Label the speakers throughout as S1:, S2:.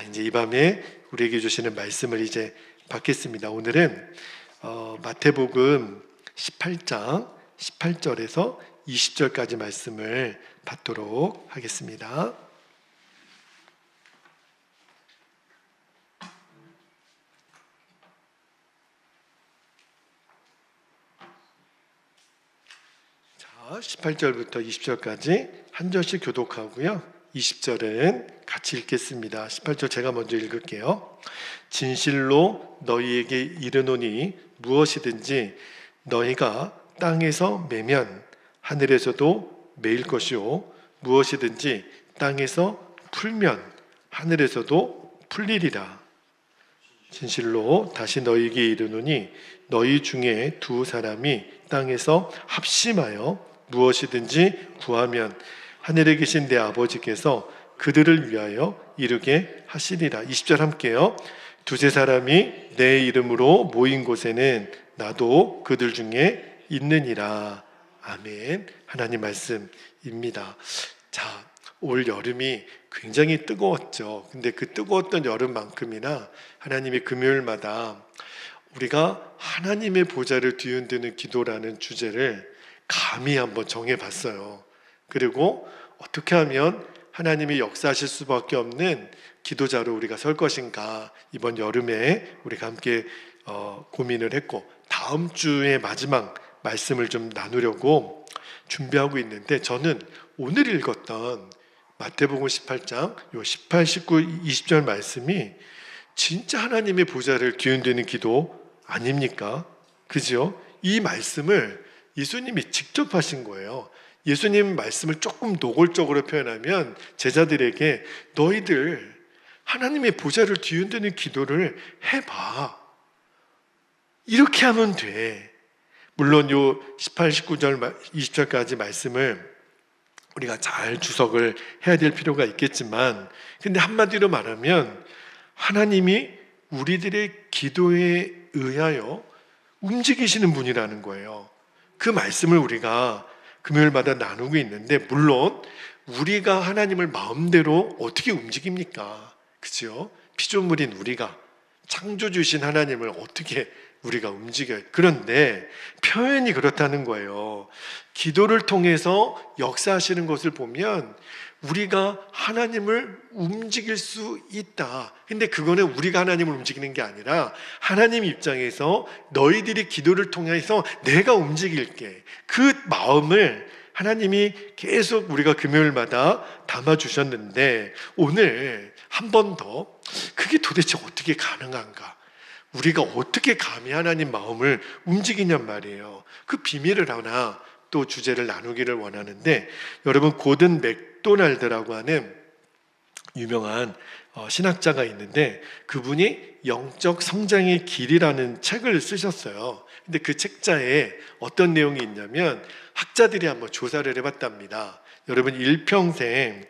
S1: 이제 이 밤에 우리에게 주시는 말씀을 이제 받겠습니다. 오늘은 마태복음 18장 18절에서 20절까지 말씀을 받도록 하겠습니다. 자, 18절부터 20절까지 한 절씩 교독하고요. 20절은 같이 읽겠습니다. 18절 제가 먼저 읽을게요. 진실로 너희에게 이르노니 무엇이든지 너희가 땅에서 매면 하늘에서도 매일 것이요 무엇이든지 땅에서 풀면 하늘에서도 풀리리라. 진실로 다시 너희에게 이르노니 너희 중에 두 사람이 땅에서 합심하여 무엇이든지 구하면 하늘에 계신 내 아버지께서 그들을 위하여 이루게 하시리라. 20절 함께요. 두세 사람이 내 이름으로 모인 곳에는 나도 그들 중에 있느니라. 아멘. 하나님 말씀입니다. 자, 올 여름이 굉장히 뜨거웠죠. 근데 그 뜨거웠던 여름만큼이나 하나님이 금요일마다 우리가 하나님의 보좌를 뒤흔드는 기도라는 주제를 감히 한번 정해봤어요. 그리고 어떻게 하면 하나님이 역사하실 수밖에 없는 기도자로 우리가 설 것인가, 이번 여름에 우리가 함께 고민을 했고, 다음 주의 마지막 말씀을 좀 나누려고 준비하고 있는데, 저는 오늘 읽었던 마태복음 18장 요 18, 19, 20절 말씀이 진짜 하나님의 보좌를 뒤흔드는 기도 아닙니까? 그죠? 이 말씀을 예수님이 직접 하신 거예요. 예수님 말씀을 조금 노골적으로 표현하면 제자들에게 너희들 하나님의 보좌를 뒤흔드는 기도를 해봐. 이렇게 하면 돼. 물론 요 18, 19절, 20절까지 말씀을 우리가 잘 주석을 해야 될 필요가 있겠지만, 근데 한마디로 말하면 하나님이 우리들의 기도에 의하여 움직이시는 분이라는 거예요. 그 말씀을 우리가 금요일마다 나누고 있는데, 물론 우리가 하나님을 마음대로 어떻게 움직입니까? 그죠? 피조물인 우리가 창조주신 하나님을 어떻게 우리가 움직여요? 그런데 표현이 그렇다는 거예요. 기도를 통해서 역사하시는 것을 보면 우리가 하나님을 움직일 수 있다. 근데 그거는 우리가 하나님을 움직이는 게 아니라 하나님 입장에서 너희들이 기도를 통해서 내가 움직일게. 그 마음을 하나님이 계속 우리가 금요일마다 담아주셨는데, 오늘 한 번 더 그게 도대체 어떻게 가능한가? 우리가 어떻게 감히 하나님 마음을 움직이냔 말이에요. 그 비밀을 하나 또 주제를 나누기를 원하는데, 여러분 고든 맥도날드라고 하는 유명한 신학자가 있는데, 그분이 영적 성장의 길이라는 책을 쓰셨어요. 근데 그 책자에 어떤 내용이 있냐면, 학자들이 한번 조사를 해봤답니다. 여러분 일평생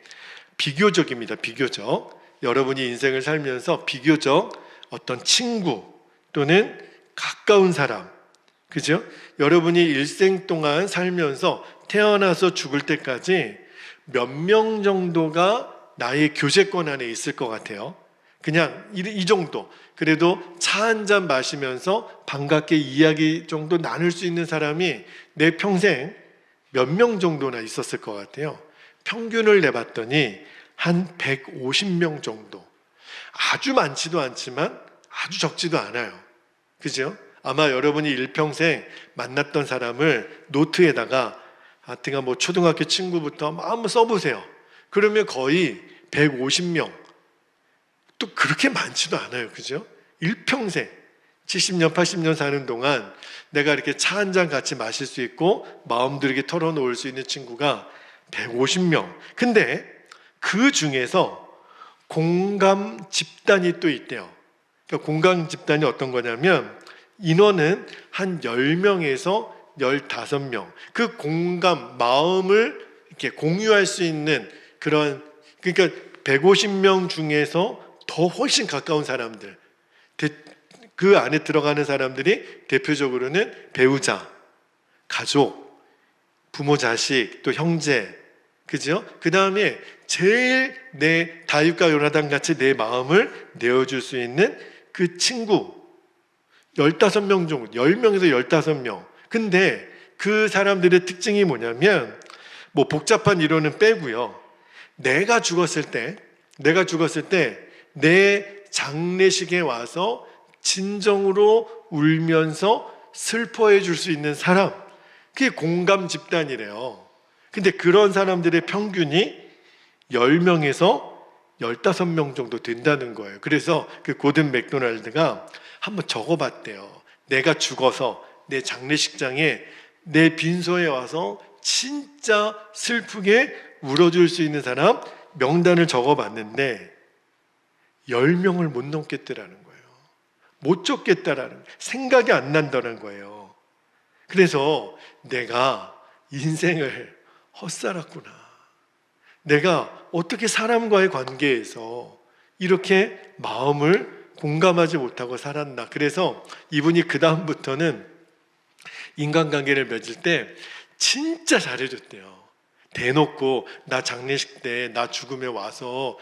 S1: 비교적입니다. 비교적 여러분이 인생을 살면서 비교적 어떤 친구 또는 가까운 사람, 그죠? 여러분이 일생 동안 살면서 태어나서 죽을 때까지 몇 명 정도가 나의 교제권 안에 있을 것 같아요? 그냥 이 정도. 그래도 차 한 잔 마시면서 반갑게 이야기 정도 나눌 수 있는 사람이 내 평생 몇 명 정도나 있었을 것 같아요? 평균을 내봤더니 한 150명 정도. 아주 많지도 않지만 아주 적지도 않아요. 그죠? 아마 여러분이 일평생 만났던 사람을 노트에다가 하여튼간 뭐 초등학교 친구부터 한번 써보세요. 그러면 거의 150명. 또 그렇게 많지도 않아요. 그죠? 일평생 70년, 80년 사는 동안 내가 이렇게 차 한 잔 같이 마실 수 있고 마음도 이렇게 털어놓을 수 있는 친구가 150명. 근데 그 중에서 공감 집단이 또 있대요. 그러니까 공감 집단이 어떤 거냐면, 인원은 한 10명에서 15명. 그 공감, 마음을 이렇게 공유할 수 있는 그런, 그러니까 150명 중에서 더 훨씬 가까운 사람들, 그 안에 들어가는 사람들이 대표적으로는 배우자, 가족, 부모, 자식, 또 형제, 그죠? 그 다음에 제일 내 다윗과 요나단 같이 내 마음을 내어줄 수 있는 그 친구 15명 정도, 10명에서 15명. 근데 그 사람들의 특징이 뭐냐면 뭐 복잡한 이론은 빼고요. 내가 죽었을 때 내 장례식에 와서 진정으로 울면서 슬퍼해 줄 수 있는 사람, 그게 공감 집단이래요. 근데 그런 사람들의 평균이 10명에서 15명 정도 된다는 거예요. 그래서 그 고든 맥도날드가 한번 적어봤대요. 내가 죽어서 내 장례식장에 내 빈소에 와서 진짜 슬프게 울어줄 수 있는 사람 명단을 적어봤는데 10명을 못 넘겠더라는 거예요. 못 쫓겠다라는 거예요. 생각이 안 난다는 거예요. 그래서 내가 인생을 헛살았구나. 내가 어떻게 사람과의 관계에서 이렇게 마음을 공감하지 못하고 살았나. 그래서 이분이 그 다음부터는 인간관계를 맺을 때 진짜 잘해줬대요. 대놓고 나 장례식 때 나 죽음에 와서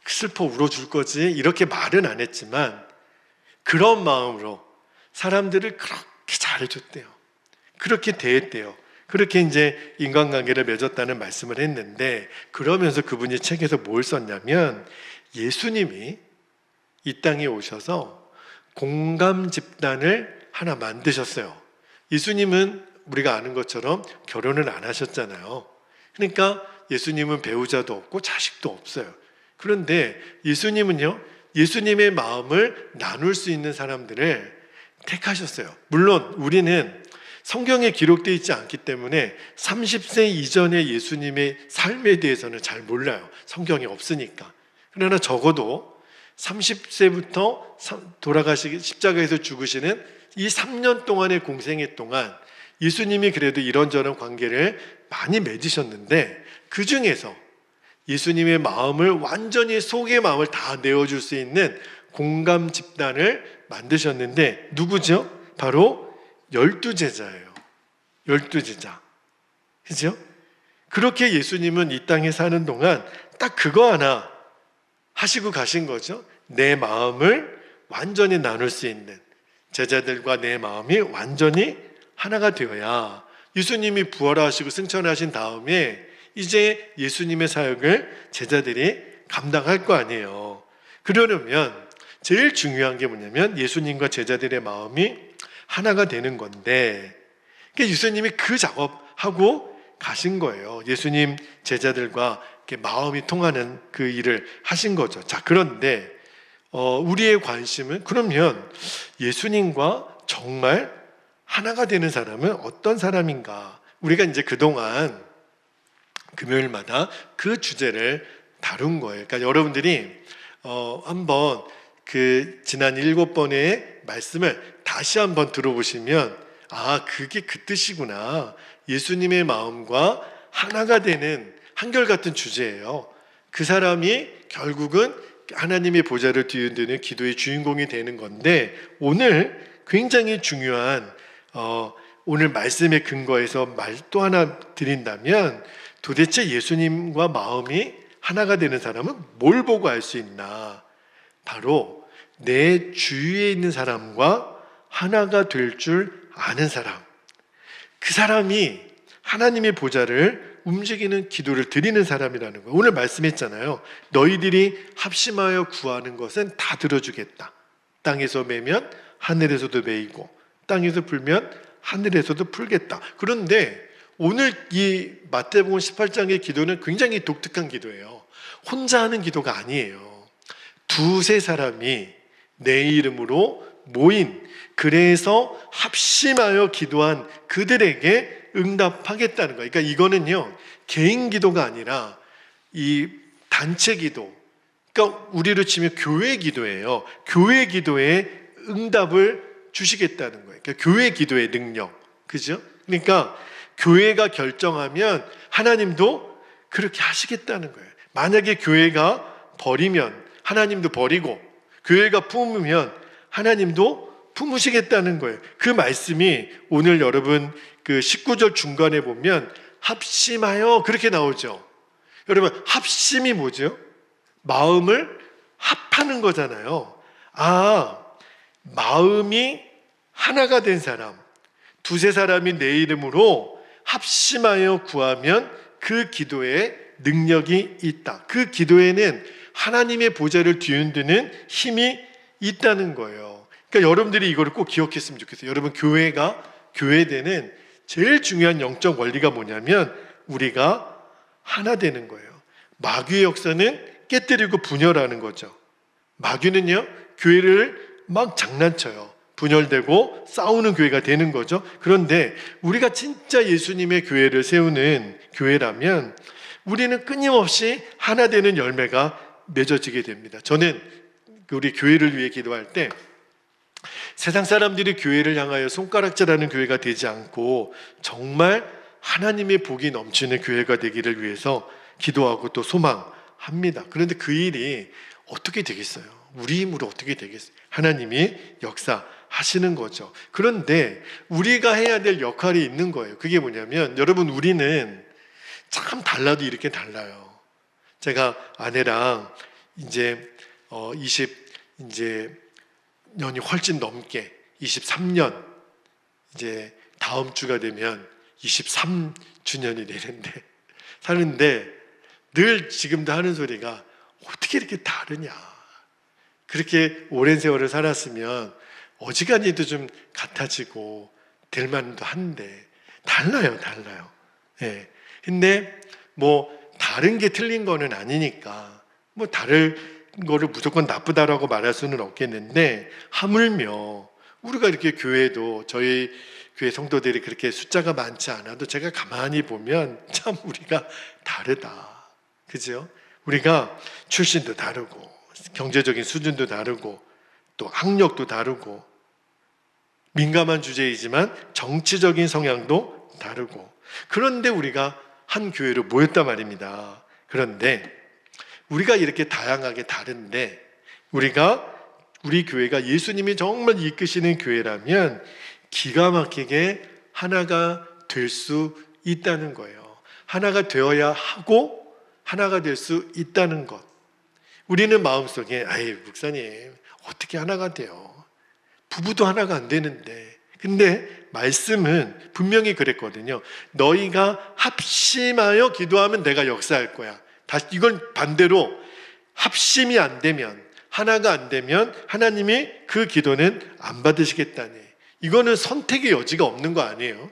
S1: 슬퍼 울어줄 거지 이렇게 말은 안 했지만 그런 마음으로 사람들을 그렇게 잘해줬대요. 그렇게 대했대요. 그렇게 이제 인간관계를 맺었다는 말씀을 했는데, 그러면서 그분이 책에서 뭘 썼냐면 예수님이 이 땅에 오셔서 공감 집단을 하나 만드셨어요. 예수님은 우리가 아는 것처럼 결혼을 안 하셨잖아요. 그러니까 예수님은 배우자도 없고 자식도 없어요. 그런데 예수님은요, 예수님의 마음을 나눌 수 있는 사람들을 택하셨어요. 물론 우리는 성경에 기록되어 있지 않기 때문에 30세 이전의 예수님의 삶에 대해서는 잘 몰라요. 성경이 없으니까. 그러나 적어도 30세부터 돌아가시기 십자가에서 죽으시는 이 3년 동안의 공생애 동안 예수님이 그래도 이런저런 관계를 많이 맺으셨는데, 그 중에서 예수님의 마음을 완전히 속의 마음을 다 내어줄 수 있는 공감 집단을 만드셨는데 누구죠? 바로 12제자예요. 12제자. 그죠? 그렇게 예수님은 이 땅에 사는 동안 딱 그거 하나 하시고 가신 거죠. 내 마음을 완전히 나눌 수 있는, 제자들과 내 마음이 완전히 하나가 되어야 예수님이 부활하시고 승천하신 다음에 이제 예수님의 사역을 제자들이 감당할 거 아니에요. 그러려면 제일 중요한 게 뭐냐면 예수님과 제자들의 마음이 하나가 되는 건데, 그러니까 예수님이 그 작업하고 가신 거예요. 예수님 제자들과 마음이 통하는 그 일을 하신 거죠. 자, 그런데 우리의 관심은 그러면 예수님과 정말 하나가 되는 사람은 어떤 사람인가? 우리가 이제 그동안 금요일마다 그 주제를 다룬 거예요. 그러니까 여러분들이 한번 그 지난 7번의 말씀을 다시 한번 들어보시면, 아, 그게 그 뜻이구나. 예수님의 마음과 하나가 되는 한결같은 주제예요. 그 사람이 결국은 하나님의 보좌를 뒤흔드는 기도의 주인공이 되는 건데, 오늘 굉장히 중요한 오늘 말씀의 근거에서 말 또 하나 드린다면, 도대체 예수님과 마음이 하나가 되는 사람은 뭘 보고 알 수 있나? 바로 내 주위에 있는 사람과 하나가 될 줄 아는 사람, 그 사람이 하나님의 보좌를 움직이는 기도를 드리는 사람이라는 거예요. 오늘 말씀했잖아요. 너희들이 합심하여 구하는 것은 다 들어주겠다. 땅에서 매면 하늘에서도 매이고 땅에서 풀면 하늘에서도 풀겠다. 그런데 오늘 이 마태복음 18장의 기도는 굉장히 독특한 기도예요. 혼자 하는 기도가 아니에요. 두세 사람이 내 이름으로 모인, 그래서 합심하여 기도한 그들에게 응답하겠다는 거예요. 그러니까 이거는요, 개인 기도가 아니라 이 단체 기도, 그러니까 우리로 치면 교회 기도예요. 교회 기도에 응답을 주시겠다는 거예요. 그러니까 교회 기도의 능력, 그죠? 그러니까 교회가 결정하면 하나님도 그렇게 하시겠다는 거예요. 만약에 교회가 버리면 하나님도 버리고, 교회가 품으면 하나님도 품으시겠다는 거예요. 그 말씀이 오늘 여러분 그 19절 중간에 보면 합심하여 그렇게 나오죠. 여러분, 합심이 뭐죠? 마음을 합하는 거잖아요. 마음이 하나가 된 사람, 두세 사람이 내 이름으로 합심하여 구하면 그 기도에 능력이 있다. 그 기도에는 하나님의 보좌를 뒤흔드는 힘이 있다는 거예요. 그러니까 여러분들이 이거를 꼭 기억했으면 좋겠어요. 여러분, 교회되는 제일 중요한 영적 원리가 뭐냐면 우리가 하나 되는 거예요. 마귀의 역사는 깨뜨리고 분열하는 거죠. 마귀는요, 교회를 막 장난쳐요. 분열되고 싸우는 교회가 되는 거죠. 그런데 우리가 진짜 예수님의 교회를 세우는 교회라면 우리는 끊임없이 하나 되는 열매가 맺어지게 됩니다. 저는 우리 교회를 위해 기도할 때 세상 사람들이 교회를 향하여 손가락질하는 교회가 되지 않고 정말 하나님의 복이 넘치는 교회가 되기를 위해서 기도하고 또 소망합니다. 그런데 그 일이 어떻게 되겠어요? 우리 힘으로 어떻게 되겠어요? 하나님이 역사하시는 거죠. 그런데 우리가 해야 될 역할이 있는 거예요. 그게 뭐냐면, 여러분, 우리는 참 달라도 이렇게 달라요. 제가 아내랑 이제 20년이 훨씬 넘게 23년 이제 다음 주가 되면 23주년이 되는데 사는데 늘 지금도 하는 소리가 어떻게 이렇게 다르냐. 그렇게 오랜 세월을 살았으면 어지간히도 좀 같아지고 될 만도 한데 달라요. 예. 근데 뭐 다른 게 틀린 거는 아니니까 뭐 다른 거를 무조건 나쁘다라고 말할 수는 없겠는데, 하물며 우리가 이렇게 교회도 저희 교회 성도들이 그렇게 숫자가 많지 않아도 제가 가만히 보면 참 우리가 다르다. 그죠? 우리가 출신도 다르고 경제적인 수준도 다르고 또 학력도 다르고 민감한 주제이지만 정치적인 성향도 다르고, 그런데 우리가 한 교회로 모였단 말입니다. 그런데 우리가 이렇게 다양하게 다른데 우리 교회가 예수님이 정말 이끄시는 교회라면 기가 막히게 하나가 될 수 있다는 거예요. 하나가 되어야 하고 하나가 될 수 있다는 것. 우리는 마음속에 목사님 어떻게 하나가 돼요? 부부도 하나가 안 되는데. 근데 말씀은 분명히 그랬거든요. 너희가 합심하여 기도하면 내가 역사할 거야. 다시 이건 반대로 합심이 안 되면, 하나가 안 되면 하나님이 그 기도는 안 받으시겠다니. 이거는 선택의 여지가 없는 거 아니에요?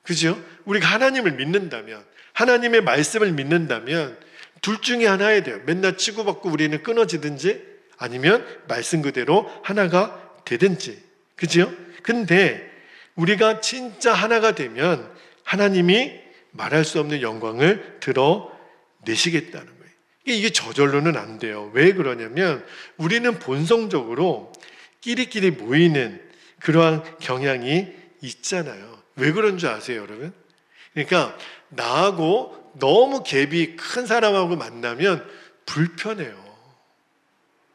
S1: 그죠? 우리가 하나님을 믿는다면, 하나님의 말씀을 믿는다면 둘 중에 하나야 돼요. 맨날 치고받고 우리는 끊어지든지 아니면 말씀 그대로 하나가 되든지. 그죠? 근데 우리가 진짜 하나가 되면 하나님이 말할 수 없는 영광을 드러내시겠다는 거예요. 이게 저절로는 안 돼요. 왜 그러냐면 우리는 본성적으로 끼리끼리 모이는 그러한 경향이 있잖아요. 왜 그런 줄 아세요, 여러분? 그러니까 나하고 너무 갭이 큰 사람하고 만나면 불편해요.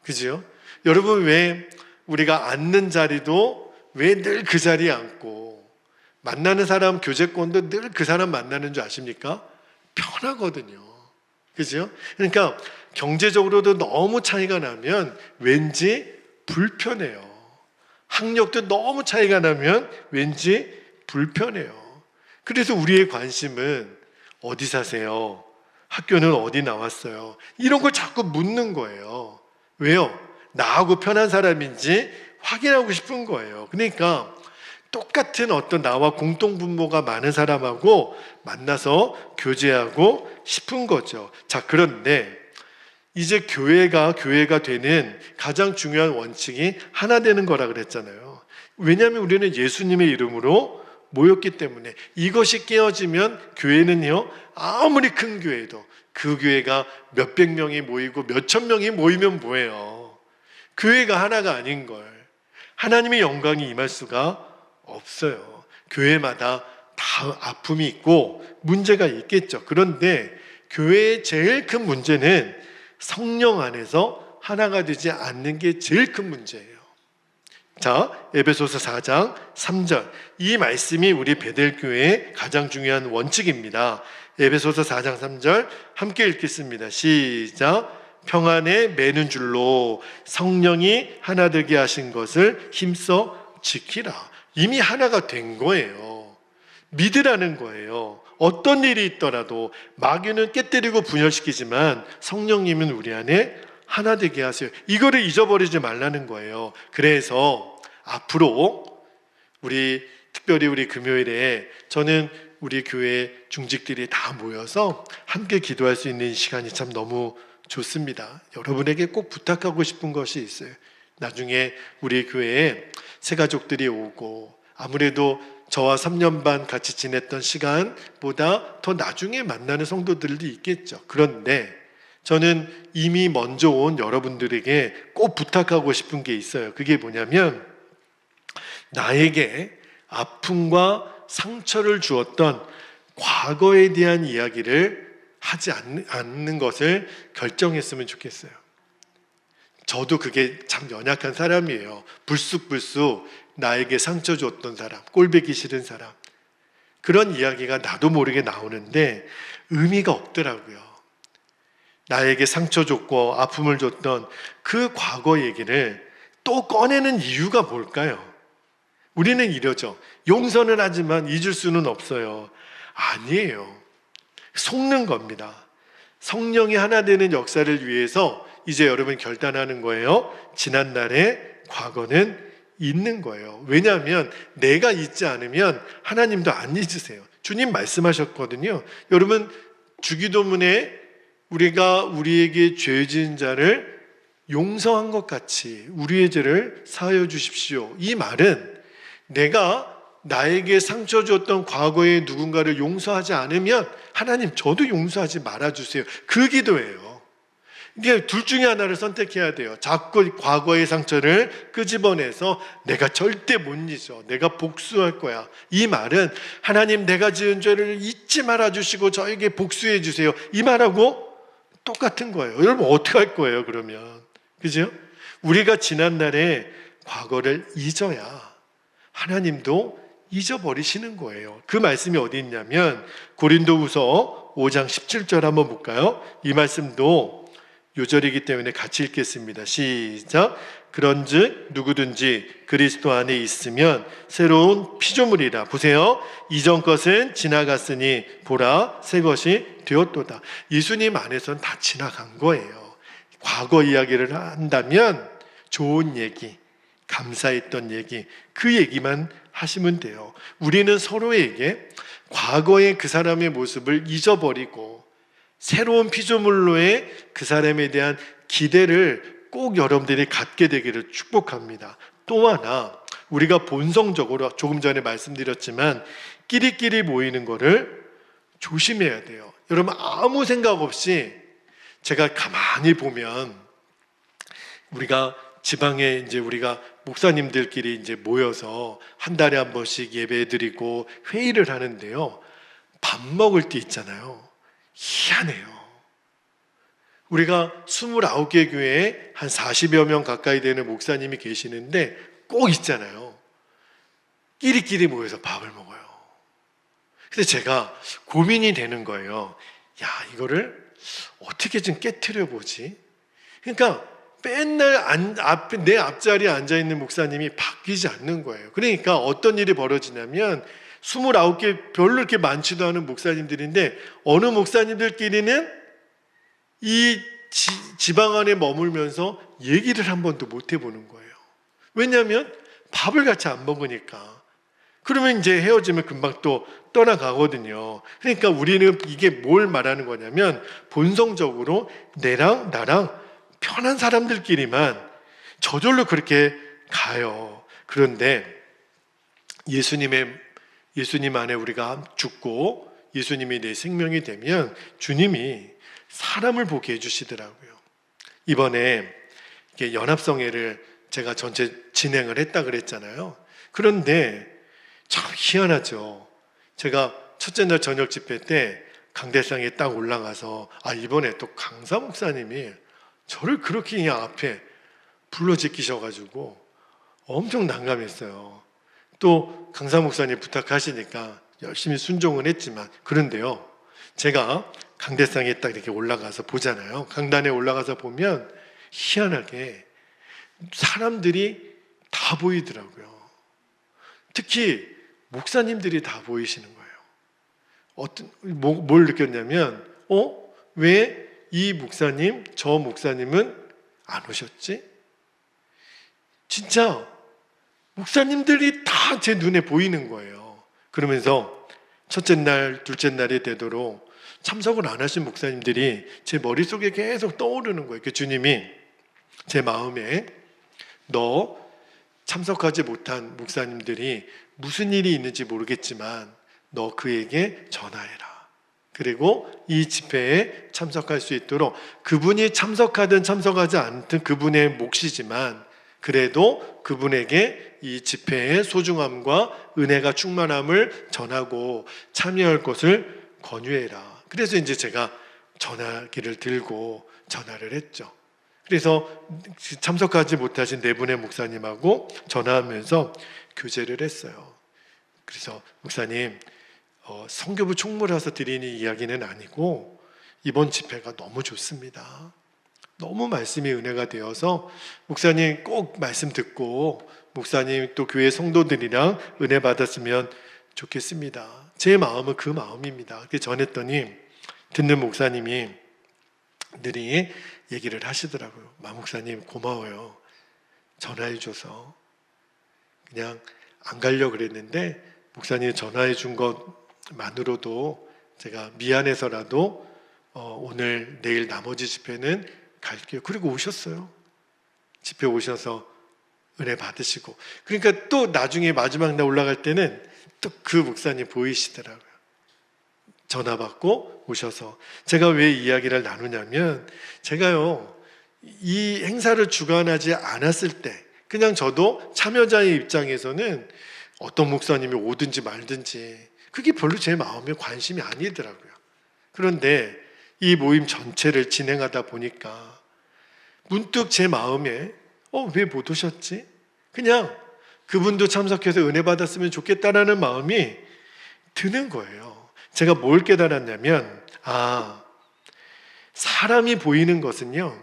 S1: 그죠? 여러분, 왜 우리가 앉는 자리도 왜 늘 그 자리에 앉고 만나는 사람 교제권도 늘 그 사람 만나는 줄 아십니까? 편하거든요. 그죠? 그러니까 경제적으로도 너무 차이가 나면 왠지 불편해요. 학력도 너무 차이가 나면 왠지 불편해요. 그래서 우리의 관심은 어디 사세요? 학교는 어디 나왔어요? 이런 걸 자꾸 묻는 거예요. 왜요? 나하고 편한 사람인지 확인하고 싶은 거예요. 그러니까 똑같은 어떤 나와 공통분모가 많은 사람하고 만나서 교제하고 싶은 거죠. 자, 그런데 이제 교회가 되는 가장 중요한 원칙이 하나 되는 거라 그랬잖아요. 왜냐하면 우리는 예수님의 이름으로 모였기 때문에. 이것이 깨어지면 교회는요, 아무리 큰 교회도 그 교회가 몇백 명이 모이고 몇천 명이 모이면 뭐예요? 교회가 하나가 아닌 걸. 하나님의 영광이 임할 수가 없어요. 교회마다 다 아픔이 있고 문제가 있겠죠. 그런데 교회의 제일 큰 문제는 성령 안에서 하나가 되지 않는 게 제일 큰 문제예요. 자, 에베소서 4장 3절. 이 말씀이 우리 베델교회의 가장 중요한 원칙입니다. 에베소서 4장 3절 함께 읽겠습니다. 시작. 평안에 매는 줄로 성령이 하나 되게 하신 것을 힘써 지키라. 이미 하나가 된 거예요. 믿으라는 거예요. 어떤 일이 있더라도 마귀는 깨뜨리고 분열시키지만 성령님은 우리 안에 하나 되게 하세요. 이거를 잊어버리지 말라는 거예요. 그래서 앞으로 특별히 우리 금요일에 저는 우리 교회 중직들이 다 모여서 함께 기도할 수 있는 시간이 참 너무 좋습니다. 여러분에게 꼭 부탁하고 싶은 것이 있어요. 나중에 우리 교회에 새가족들이 오고 아무래도 저와 3년 반 같이 지냈던 시간보다 더 나중에 만나는 성도들도 있겠죠. 그런데 저는 이미 먼저 온 여러분들에게 꼭 부탁하고 싶은 게 있어요. 그게 뭐냐면 나에게 아픔과 상처를 주었던 과거에 대한 이야기를 하지 않는 것을 결정했으면 좋겠어요. 저도 그게 참 연약한 사람이에요. 불쑥불쑥 나에게 상처 줬던 사람, 꼴보기 싫은 사람, 그런 이야기가 나도 모르게 나오는데 의미가 없더라고요. 나에게 상처 줬고 아픔을 줬던 그 과거 얘기를 또 꺼내는 이유가 뭘까요? 우리는 이러죠. 용서는 하지만 잊을 수는 없어요. 아니에요. 속는 겁니다. 성령이 하나 되는 역사를 위해서 이제 여러분 결단하는 거예요. 지난날의 과거는 잊는 거예요. 왜냐하면 내가 잊지 않으면 하나님도 안 잊으세요. 주님 말씀하셨거든요. 여러분 주기도문에 우리가 우리에게 죄 지은 자를 용서한 것 같이 우리의 죄를 사하여 주십시오. 이 말은 내가 나에게 상처 줬던 과거의 누군가를 용서하지 않으면 하나님 저도 용서하지 말아주세요. 그 기도예요. 이게 둘 중에 하나를 선택해야 돼요. 자꾸 과거의 상처를 끄집어내서 내가 절대 못 잊어, 내가 복수할 거야. 이 말은 하나님 내가 지은 죄를 잊지 말아주시고 저에게 복수해 주세요. 이 말하고 똑같은 거예요. 여러분 어떻게 할 거예요 그러면? 그죠? 우리가 지난날의 과거를 잊어야 하나님도 잊어버리시는 거예요. 그 말씀이 어디 있냐면 고린도후서 5장 17절 한번 볼까요? 이 말씀도 요절이기 때문에 같이 읽겠습니다. 시작. 그런즉 누구든지 그리스도 안에 있으면 새로운 피조물이라. 보세요. 이전 것은 지나갔으니 보라 새 것이 되었도다. 예수님 안에서는 다 지나간 거예요. 과거 이야기를 한다면 좋은 얘기, 감사했던 얘기, 그 얘기만 하시면 돼요. 우리는 서로에게 과거의 그 사람의 모습을 잊어버리고 새로운 피조물로의 그 사람에 대한 기대를 꼭 여러분들이 갖게 되기를 축복합니다. 또 하나, 우리가 본성적으로 조금 전에 말씀드렸지만 끼리끼리 모이는 거를 조심해야 돼요. 여러분 아무 생각 없이, 제가 가만히 보면 우리가 지방에 이제 우리가 목사님들끼리 이제 모여서 한 달에 한 번씩 예배드리고 회의를 하는데요. 밥 먹을 때 있잖아요. 희한해요. 우리가 29개 교회에 한 40여 명 가까이 되는 목사님이 계시는데 꼭 있잖아요. 끼리끼리 모여서 밥을 먹어요. 근데 제가 고민이 되는 거예요. 야, 이거를 어떻게 좀 깨트려 보지? 그러니까 맨날 내 앞자리에 앉아있는 목사님이 바뀌지 않는 거예요. 그러니까 어떤 일이 벌어지냐면 29개 별로 이렇게 많지도 않은 목사님들인데 어느 목사님들끼리는 이 지방 안에 머물면서 얘기를 한 번도 못 해보는 거예요. 왜냐하면 밥을 같이 안 먹으니까. 그러면 이제 헤어지면 금방 또 떠나가거든요. 그러니까 우리는 이게 뭘 말하는 거냐면 본성적으로 내랑 나랑 편한 사람들끼리만 저절로 그렇게 가요. 그런데 예수님 안에 우리가 죽고 예수님이 내 생명이 되면 주님이 사람을 보게 해주시더라고요. 이번에 연합성회를 제가 전체 진행을 했다 그랬잖아요. 그런데 참 희한하죠. 제가 첫째 날 저녁 집회 때 강대상에 딱 올라가서 이번에 또 강사 목사님이 저를 그렇게 그냥 앞에 불러 제끼셔가지고 엄청 난감했어요. 또 강사 목사님 부탁하시니까 열심히 순종은 했지만, 그런데요, 제가 강대상에 딱 이렇게 올라가서 보잖아요. 강단에 올라가서 보면 희한하게 사람들이 다 보이더라고요. 특히 목사님들이 다 보이시는 거예요. 뭘 느꼈냐면, 왜 이 목사님, 저 목사님은 안 오셨지? 진짜 목사님들이 다 제 눈에 보이는 거예요. 그러면서 첫째 날, 둘째 날이 되도록 참석을 안 하신 목사님들이 제 머릿속에 계속 떠오르는 거예요. 그 주님이 제 마음에, 너 참석하지 못한 목사님들이 무슨 일이 있는지 모르겠지만 너 그에게 전화해라. 그리고 이 집회에 참석할 수 있도록, 그분이 참석하든 참석하지 않든 그분의 몫이지만 그래도 그분에게 이 집회의 소중함과 은혜가 충만함을 전하고 참여할 것을 권유해라. 그래서 이제 제가 전화기를 들고 전화를 했죠. 그래서 참석하지 못하신 네 분의 목사님하고 전화하면서 교제를 했어요. 그래서 목사님, 선교부 총무라서 드리는 이야기는 아니고 이번 집회가 너무 좋습니다. 너무 말씀이 은혜가 되어서 목사님 꼭 말씀 듣고 목사님 또 교회 성도들이랑 은혜 받았으면 좋겠습니다. 제 마음은 그 마음입니다. 그렇게 전했더니 듣는 목사님이 늘이 얘기를 하시더라고요. 마 목사님 고마워요. 전화해 줘서. 그냥 안 가려고 그랬는데 목사님이 전화해 준 것만으로도 제가 미안해서라도 오늘 내일 나머지 집회는 갈게요. 그리고 오셨어요. 집회 오셔서 은혜 받으시고. 그러니까 또 나중에 마지막 날 올라갈 때는 또 그 목사님 보이시더라고요. 전화 받고 오셔서. 제가 왜 이야기를 나누냐면, 제가요 이 행사를 주관하지 않았을 때 그냥 저도 참여자의 입장에서는 어떤 목사님이 오든지 말든지 그게 별로 제 마음에 관심이 아니더라고요. 그런데 이 모임 전체를 진행하다 보니까 문득 제 마음에 왜 못 오셨지? 그냥 그분도 참석해서 은혜 받았으면 좋겠다라는 마음이 드는 거예요. 제가 뭘 깨달았냐면, 사람이 보이는 것은요,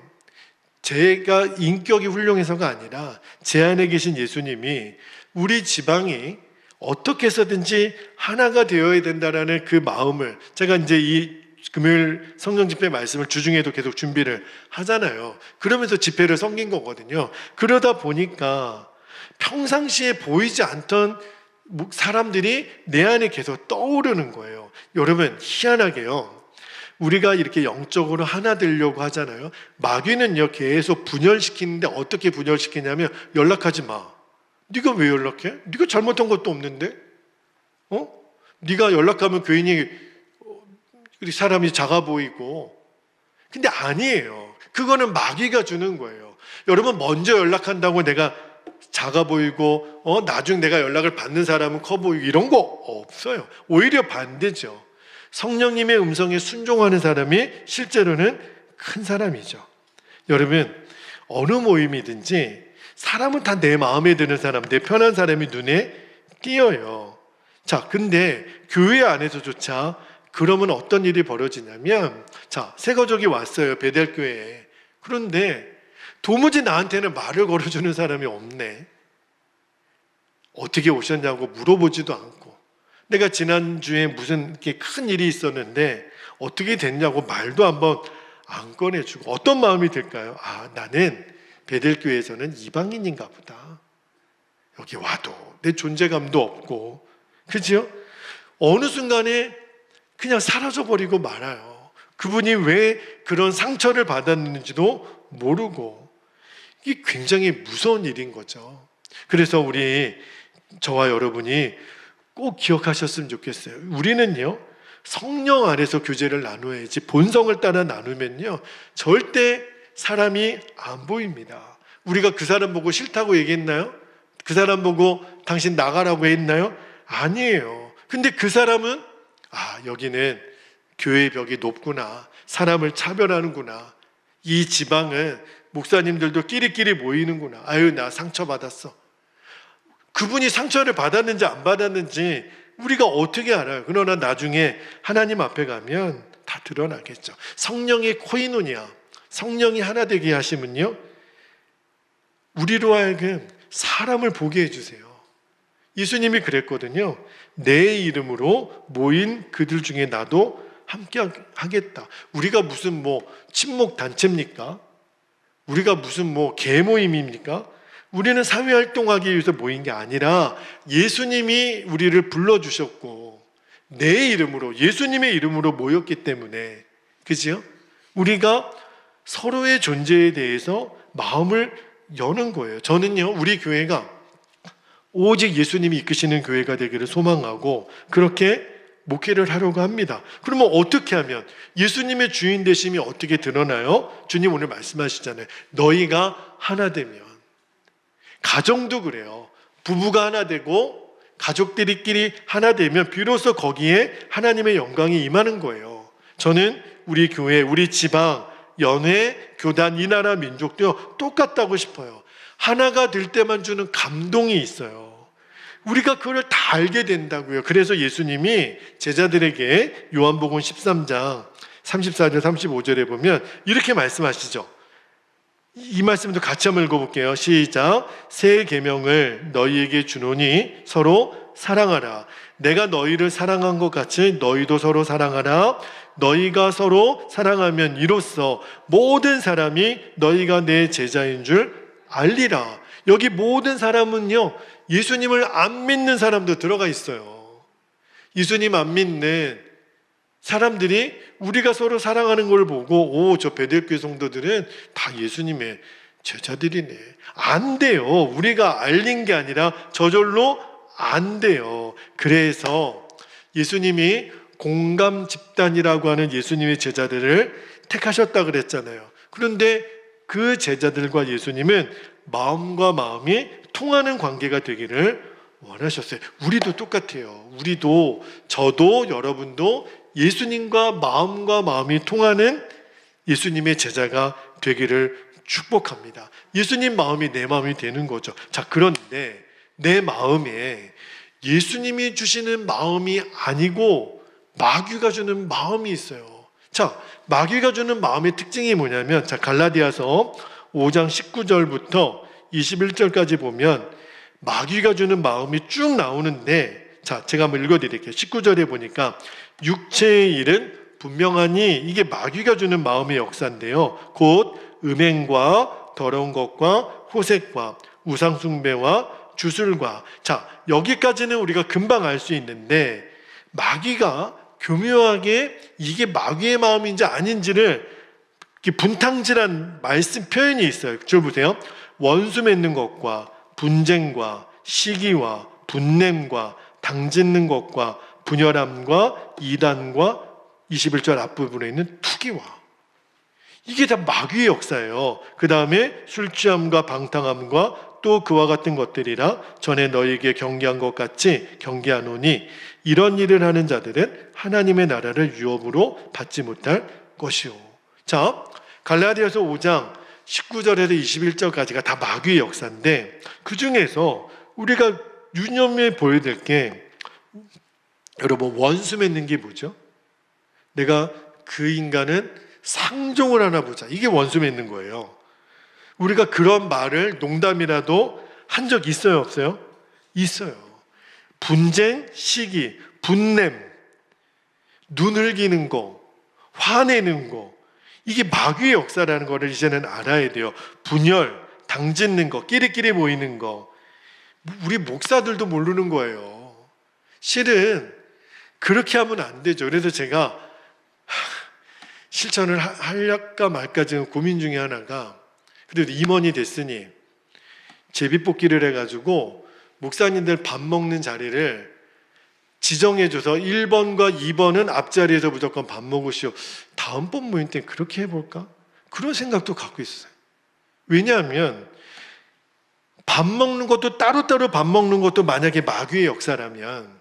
S1: 제가 인격이 훌륭해서가 아니라 제 안에 계신 예수님이 우리 지방이 어떻게 해서든지 하나가 되어야 된다라는 그 마음을, 제가 이제 이 금요일 성령 집회 말씀을 주중에도 계속 준비를 하잖아요. 그러면서 집회를 섬긴 거거든요. 그러다 보니까 평상시에 보이지 않던 사람들이 내 안에 계속 떠오르는 거예요. 여러분, 희한하게요, 우리가 이렇게 영적으로 하나 되려고 하잖아요. 마귀는요 계속 분열시키는데, 어떻게 분열시키냐면, 연락하지 마. 네가 왜 연락해? 네가 잘못한 것도 없는데? 네가 연락하면 괜히 사람이 작아 보이고. 근데 아니에요. 그거는 마귀가 주는 거예요. 여러분, 먼저 연락한다고 내가 작아 보이고 나중에 내가 연락을 받는 사람은 커 보이고 이런 거 없어요. 오히려 반대죠. 성령님의 음성에 순종하는 사람이 실제로는 큰 사람이죠. 여러분, 어느 모임이든지 사람은 다 내 마음에 드는 사람, 내 편한 사람이 눈에 띄어요. 자, 근데 교회 안에서조차 그러면 어떤 일이 벌어지냐면, 새 가족이 왔어요, 베델교회에. 그런데 도무지 나한테는 말을 걸어주는 사람이 없네. 어떻게 오셨냐고 물어보지도 않고, 내가 지난주에 무슨 이렇게 큰 일이 있었는데 어떻게 됐냐고 말도 한번 안 꺼내주고. 어떤 마음이 들까요? 나는 베델교회에서는 이방인인가 보다. 여기 와도 내 존재감도 없고, 그죠? 어느 순간에 그냥 사라져버리고 말아요. 그분이 왜 그런 상처를 받았는지도 모르고. 이게 굉장히 무서운 일인 거죠. 그래서 저와 여러분이 꼭 기억하셨으면 좋겠어요. 우리는요, 성령 안에서 교제를 나누어야지, 본성을 따라 나누면요 절대 사람이 안 보입니다. 우리가 그 사람 보고 싫다고 얘기했나요? 그 사람 보고 당신 나가라고 했나요? 아니에요. 근데 그 사람은 여기는 교회의 벽이 높구나, 사람을 차별하는구나, 이 지방은 목사님들도 끼리끼리 모이는구나, 나 상처받았어, 그분이 상처를 받았는지 안 받았는지 우리가 어떻게 알아요? 그러나 나중에 하나님 앞에 가면 다 드러나겠죠. 성령의 코이노니아, 성령이 하나 되게 하시면요, 우리로 하여금 사람을 보게 해주세요. 예수님이 그랬거든요. 내 이름으로 모인 그들 중에 나도 함께 하겠다. 우리가 무슨 친목 단체입니까? 우리가 무슨 계모임입니까? 우리는 사회활동하기 위해서 모인 게 아니라 예수님이 우리를 불러주셨고 내 이름으로, 예수님의 이름으로 모였기 때문에, 그죠? 우리가 서로의 존재에 대해서 마음을 여는 거예요. 저는요, 우리 교회가 오직 예수님이 이끄시는 교회가 되기를 소망하고 그렇게 목회를 하려고 합니다. 그러면 어떻게 하면 예수님의 주인 되심이 어떻게 드러나요? 주님 오늘 말씀하시잖아요. 너희가 하나 되면. 가정도 그래요. 부부가 하나 되고 가족들끼리 하나 되면 비로소 거기에 하나님의 영광이 임하는 거예요. 저는 우리 교회, 우리 지방, 연회, 교단, 이 나라 민족도 똑같다고 싶어요. 하나가 될 때만 주는 감동이 있어요. 우리가 그걸 다 알게 된다고요. 그래서 예수님이 제자들에게 요한복음 13장 34절 35절에 보면 이렇게 말씀하시죠. 이 말씀도 같이 한번 읽어볼게요. 시작. 새 계명을 너희에게 주노니 서로 사랑하라. 내가 너희를 사랑한 것 같이 너희도 서로 사랑하라. 너희가 서로 사랑하면 이로써 모든 사람이 너희가 내 제자인 줄 알리라. 여기 모든 사람은요, 예수님을 안 믿는 사람도 들어가 있어요. 예수님 안 믿는 사람들이 우리가 서로 사랑하는 걸 보고 저 베델교회 성도들은 다 예수님의 제자들이네. 안 돼요. 우리가 알린 게 아니라 저절로 안 돼요. 그래서 예수님이 공감 집단이라고 하는 예수님의 제자들을 택하셨다 그랬잖아요. 그런데 그 제자들과 예수님은 마음과 마음이 통하는 관계가 되기를 원하셨어요. 우리도 똑같아요. 우리도, 저도, 여러분도 예수님과 마음이 통하는 예수님의 제자가 되기를 축복합니다. 예수님 마음이 내 마음이 되는 거죠. 자, 그런데 내 마음에 예수님이 주시는 마음이 아니고 마귀가 주는 마음이 있어요. 자, 마귀가 주는 마음의 특징이 뭐냐면, 자, 갈라디아서 5장 19절부터 21절까지 보면 마귀가 주는 마음이 쭉 나오는데, 자, 제가 한번 읽어드릴게요. 19절에 보니까 육체의 일은 분명하니 이게 마귀가 주는 마음의 역사인데요. 곧 음행과 더러운 것과 호색과 우상숭배와 주술과. 자, 여기까지는 우리가 금방 알 수 있는데 마귀가 교묘하게 이게 마귀의 마음인지 아닌지를 분탕질한 말씀 표현이 있어요. 저 보세요. 원수 맺는 것과 분쟁과 시기와 분냄과 당짓는 것과 분열함과 이단과 21절 앞부분에 있는 투기와, 이게 다 마귀의 역사예요. 그 다음에 술 취함과 방탕함과 또 그와 같은 것들이라 전에 너희에게 경계한 것 같이 경계하노니 이런 일을 하는 자들은 하나님의 나라를 유업으로 받지 못할 것이오. 자, 갈라디아서 5장 19절에서 21절까지가 다 마귀의 역사인데, 그 중에서 우리가 유념해 보여야 될 게, 여러분, 원수 맺는 게 뭐죠? 내가 그 인간은 상종을 하나 보자. 이게 원수 맺는 거예요. 우리가 그런 말을 농담이라도 한 적 있어요, 없어요? 있어요. 분쟁, 시기, 분냄, 눈 흘기는 거, 화내는 거, 이게 마귀의 역사라는 거를 이제는 알아야 돼요. 분열, 당짓는 거, 끼리끼리 모이는 거, 우리 목사들도 모르는 거예요. 실은 그렇게 하면 안 되죠. 그래서 제가 실천을 할까 말까 지금 고민 중에 하나가, 그래도 임원이 됐으니 제비뽑기를 해가지고 목사님들 밥 먹는 자리를 지정해줘서 1번과 2번은 앞자리에서 무조건 밥 먹으시오. 다음번 모임 때 그렇게 해볼까? 그런 생각도 갖고 있어요. 왜냐하면 밥 먹는 것도 따로따로 밥 먹는 것도 만약에 마귀의 역사라면,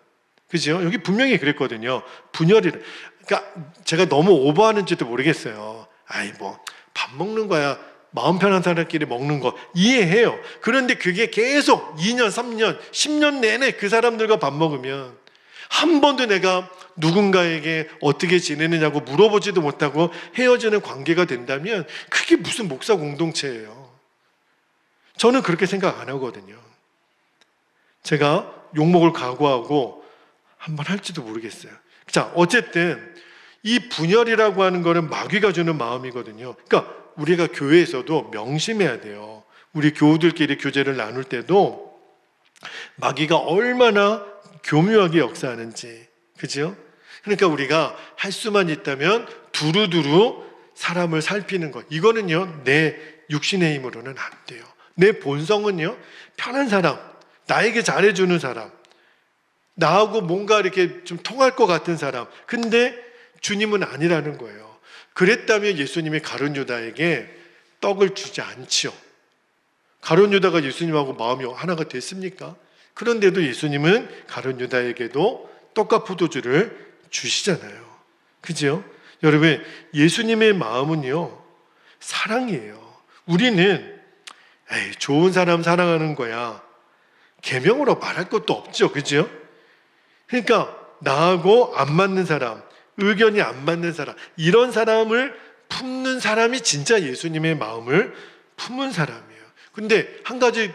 S1: 그죠? 여기 분명히 그랬거든요. 분열이를. 그러니까 제가 너무 오버하는지도 모르겠어요. 아이 뭐 밥 먹는 거야 마음 편한 사람끼리 먹는 거 이해해요. 그런데 그게 계속 2년, 3년, 10년 내내 그 사람들과 밥 먹으면 한 번도 내가 누군가에게 어떻게 지내느냐고 물어보지도 못하고 헤어지는 관계가 된다면 그게 무슨 목사 공동체예요. 저는 그렇게 생각 안 하거든요. 제가 욕먹을 각오하고 한번 할지도 모르겠어요. 자, 어쨌든 이 분열이라고 하는 거는 마귀가 주는 마음이거든요. 그러니까 우리가 교회에서도 명심해야 돼요. 우리 교우들끼리 교제를 나눌 때도 마귀가 얼마나 교묘하게 역사하는지, 그죠? 그러니까 우리가 할 수만 있다면 두루두루 사람을 살피는 것, 이거는요 내 육신의 힘으로는 안 돼요. 내 본성은요 편한 사람, 나에게 잘해주는 사람, 나하고 뭔가 이렇게 좀 통할 것 같은 사람, 근데 주님은 아니라는 거예요. 그랬다면 예수님이 가룟 유다에게 떡을 주지 않지요. 가룟 유다가 예수님하고 마음이 하나가 됐습니까? 그런데도 예수님은 가룟 유다에게도 떡과 포도주를 주시잖아요. 그죠? 여러분, 예수님의 마음은요 사랑이에요. 우리는 좋은 사람 사랑하는 거야 계명으로 말할 것도 없죠. 그죠? 그러니까 나하고 안 맞는 사람, 의견이 안 맞는 사람, 이런 사람을 품는 사람이 진짜 예수님의 마음을 품은 사람이에요. 근데 한 가지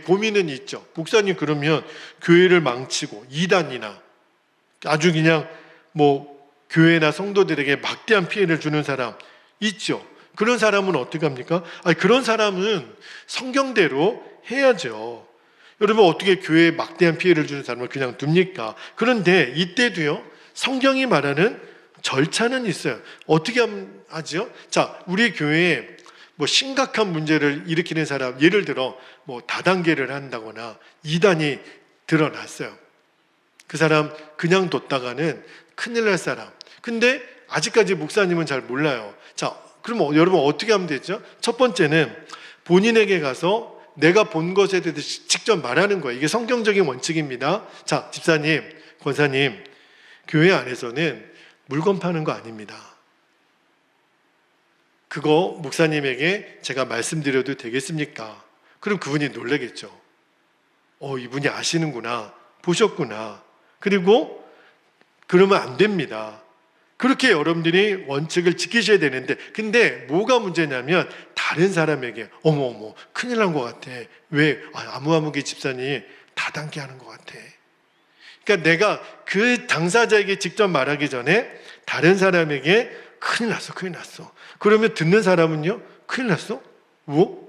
S1: 고민은 있죠. 목사님, 그러면 교회를 망치고 이단이나 아주 그냥 교회나 성도들에게 막대한 피해를 주는 사람 있죠. 그런 사람은 어떻게 합니까? 그런 사람은 성경대로 해야죠. 여러분, 어떻게 교회에 막대한 피해를 주는 사람을 그냥 둡니까? 그런데 이때도요 성경이 말하는 절차는 있어요. 어떻게 하죠? 자, 우리 교회에 심각한 문제를 일으키는 사람, 예를 들어 다단계를 한다거나 이단이 드러났어요. 그 사람 그냥 뒀다가는 큰일 날 사람. 근데 아직까지 목사님은 잘 몰라요. 자, 그럼 여러분 어떻게 하면 되죠? 첫 번째는 본인에게 가서 내가 본 것에 대해서 직접 말하는 거예요. 이게 성경적인 원칙입니다. 자, 집사님, 권사님, 교회 안에서는 물건 파는 거 아닙니다. 그거 목사님에게 제가 말씀드려도 되겠습니까? 그럼 그분이 놀라겠죠. 이분이 아시는구나, 보셨구나. 그리고 그러면 안 됩니다. 그렇게 여러분들이 원칙을 지키셔야 되는데, 근데 뭐가 문제냐면 다른 사람에게 어머 큰일 난 것 같아. 왜? 아무개 집사님 다단계 하는 것 같아. 그러니까 내가 그 당사자에게 직접 말하기 전에 다른 사람에게 큰일 났어. 그러면 듣는 사람은요, 큰일 났어?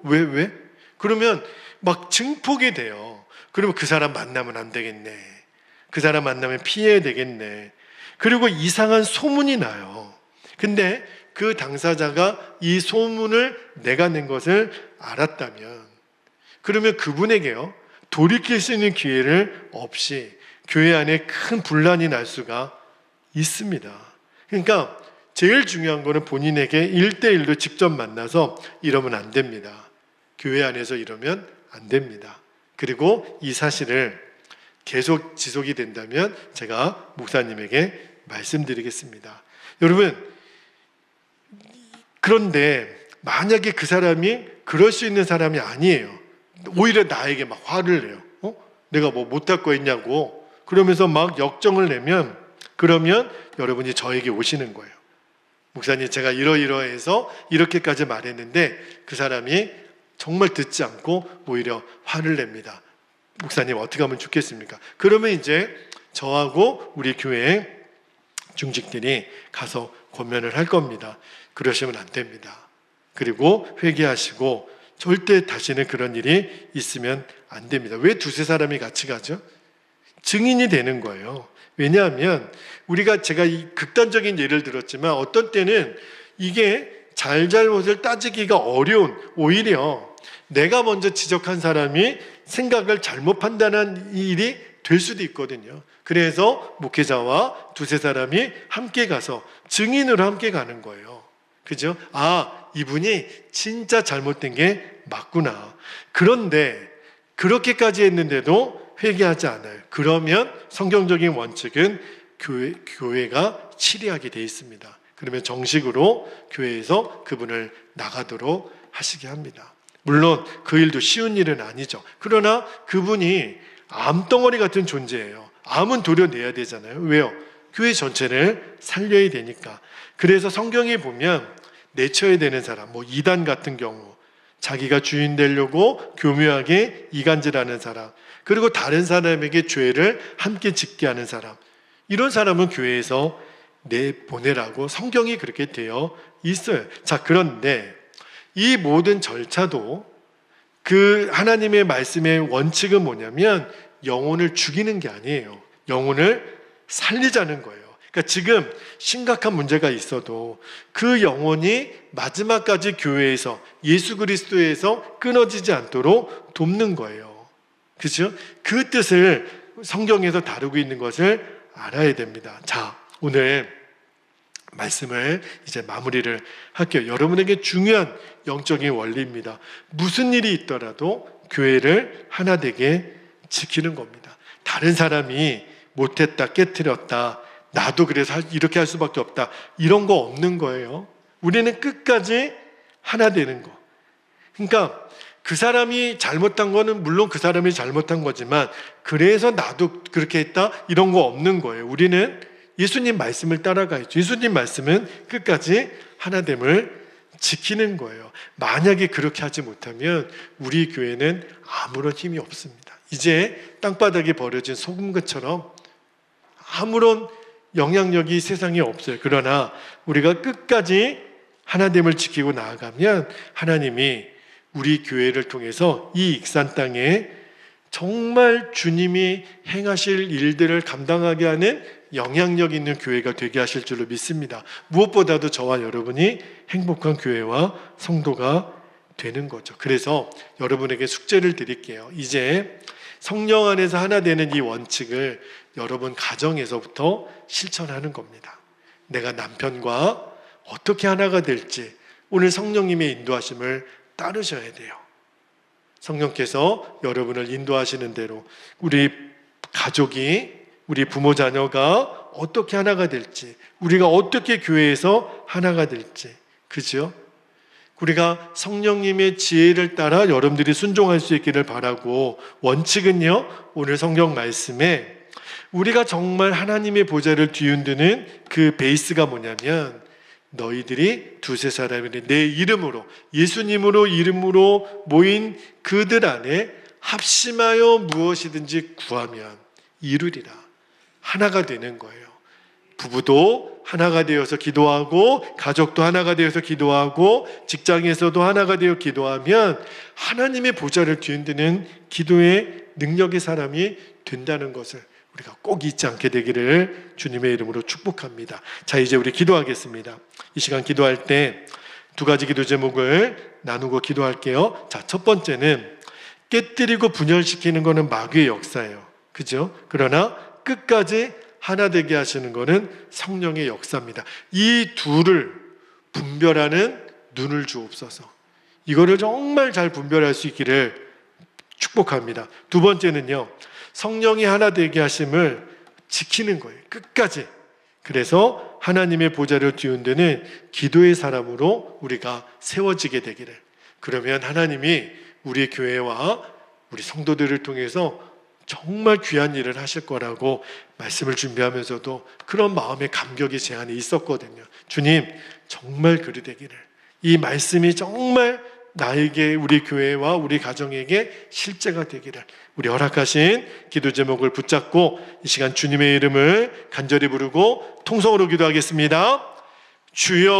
S1: 왜? 그러면 막 증폭이 돼요. 그러면 그 사람 만나면 안 되겠네. 그 사람 만나면 피해야 되겠네. 그리고 이상한 소문이 나요. 근데 그 당사자가 이 소문을 내가 낸 것을 알았다면, 그러면 그분에게요 돌이킬 수 있는 기회를 없이 교회 안에 큰 분란이 날 수가 있습니다. 그러니까 제일 중요한 거는 본인에게 1대1로 직접 만나서 이러면 안 됩니다. 교회 안에서 이러면 안 됩니다. 그리고 이 사실을 계속 지속이 된다면 제가 목사님에게 말씀드리겠습니다. 여러분, 그런데 만약에 그 사람이 그럴 수 있는 사람이 아니에요. 오히려 나에게 막 화를 내요. 내가 못할 거 있냐고 그러면서 막 역정을 내면, 그러면 여러분이 저에게 오시는 거예요. 목사님, 제가 이러이러해서 이렇게까지 말했는데 그 사람이 정말 듣지 않고 오히려 화를 냅니다. 목사님, 어떻게 하면 좋겠습니까? 그러면 이제 저하고 우리 교회 중직들이 가서 권면을 할 겁니다. 그러시면 안 됩니다. 그리고 회개하시고 절대 다시는 그런 일이 있으면 안 됩니다. 왜 두세 사람이 같이 가죠? 증인이 되는 거예요. 왜냐하면 제가 이 극단적인 예를 들었지만 어떤 때는 이게 잘잘못을 따지기가 어려운, 오히려 내가 먼저 지적한 사람이 생각을 잘못 판단한 일이 될 수도 있거든요. 그래서 목회자와 두세 사람이 함께 가서 증인으로 함께 가는 거예요. 그죠? 이분이 진짜 잘못된 게 맞구나. 그런데 그렇게까지 했는데도 회개하지 않아요. 그러면 성경적인 원칙은 교회가 치리하게 돼 있습니다. 그러면 정식으로 교회에서 그분을 나가도록 하시게 합니다. 물론 그 일도 쉬운 일은 아니죠. 그러나 그분이 암덩어리 같은 존재예요. 암은 도려내야 되잖아요. 왜요? 교회 전체를 살려야 되니까. 그래서 성경에 보면 내쳐야 되는 사람, 이단 같은 경우, 자기가 주인 되려고 교묘하게 이간질하는 사람, 그리고 다른 사람에게 죄를 함께 짓게 하는 사람, 이런 사람은 교회에서 내보내라고 성경이 그렇게 되어 있어요. 자, 그런데 이 모든 절차도 그 하나님의 말씀의 원칙은 뭐냐면 영혼을 죽이는 게 아니에요. 영혼을 살리자는 거예요. 그러니까 지금 심각한 문제가 있어도 그 영혼이 마지막까지 교회에서 예수 그리스도에서 끊어지지 않도록 돕는 거예요. 그렇죠? 그 뜻을 성경에서 다루고 있는 것을 알아야 됩니다. 자, 오늘 말씀을 이제 마무리를 할게요. 여러분에게 중요한 영적인 원리입니다. 무슨 일이 있더라도 교회를 하나 되게 지키는 겁니다. 다른 사람이 못했다, 깨트렸다, 나도 그래서 이렇게 할 수밖에 없다, 이런 거 없는 거예요. 우리는 끝까지 하나 되는 거. 그러니까 그 사람이 잘못한 거는 물론 그 사람이 잘못한 거지만 그래서 나도 그렇게 했다, 이런 거 없는 거예요. 우리는 예수님 말씀을 따라가야죠. 예수님 말씀은 끝까지 하나됨을 지키는 거예요. 만약에 그렇게 하지 못하면 우리 교회는 아무런 힘이 없습니다. 이제 땅바닥에 버려진 소금것처럼 아무런 영향력이 세상에 없어요. 그러나 우리가 끝까지 하나됨을 지키고 나아가면 하나님이 우리 교회를 통해서 이 익산 땅에 정말 주님이 행하실 일들을 감당하게 하는 영향력 있는 교회가 되게 하실 줄로 믿습니다. 무엇보다도 저와 여러분이 행복한 교회와 성도가 되는 거죠. 그래서 여러분에게 숙제를 드릴게요. 이제 성령 안에서 하나 되는 이 원칙을 여러분 가정에서부터 실천하는 겁니다. 내가 남편과 어떻게 하나가 될지 오늘 성령님의 인도하심을 따르셔야 돼요. 성령께서 여러분을 인도하시는 대로 우리 가족이, 우리 부모 자녀가 어떻게 하나가 될지, 우리가 어떻게 교회에서 하나가 될지, 그죠? 우리가 성령님의 지혜를 따라 여러분들이 순종할 수 있기를 바라고, 원칙은요, 오늘 성경 말씀에 우리가 정말 하나님의 보좌를 뒤흔드는 그 베이스가 뭐냐면 너희들이 두세 사람이 내 이름으로, 예수님으로 이름으로 모인 그들 안에 합심하여 무엇이든지 구하면 이루리라. 하나가 되는 거예요. 부부도 하나가 되어서 기도하고, 가족도 하나가 되어서 기도하고, 직장에서도 하나가 되어 기도하면 하나님의 보좌를 뒤흔드는 기도의 능력의 사람이 된다는 것을 우리가 꼭 잊지 않게 되기를 주님의 이름으로 축복합니다. 자, 이제 우리 기도하겠습니다. 이 시간 기도할 때 두 가지 기도 제목을 나누고 기도할게요. 자, 첫 번째는 깨뜨리고 분열시키는 것은 마귀의 역사예요. 그죠? 그러나 끝까지 하나 되게 하시는 것은 성령의 역사입니다. 이 둘을 분별하는 눈을 주옵소서. 이거를 정말 잘 분별할 수 있기를 축복합니다. 두 번째는요, 성령이 하나 되게 하심을 지키는 거예요. 끝까지. 그래서 하나님의 보좌를 뒤흔드는 기도의 사람으로 우리가 세워지게 되기를. 그러면 하나님이 우리 교회와 우리 성도들을 통해서 정말 귀한 일을 하실 거라고 말씀을 준비하면서도 그런 마음의 감격이 제 안에 있었거든요. 주님, 정말 그리 되기를. 이 말씀이 정말 나에게, 우리 교회와 우리 가정에게 실제가 되기를. 우리 허락하신 기도 제목을 붙잡고 이 시간 주님의 이름을 간절히 부르고 통성으로 기도하겠습니다. 주여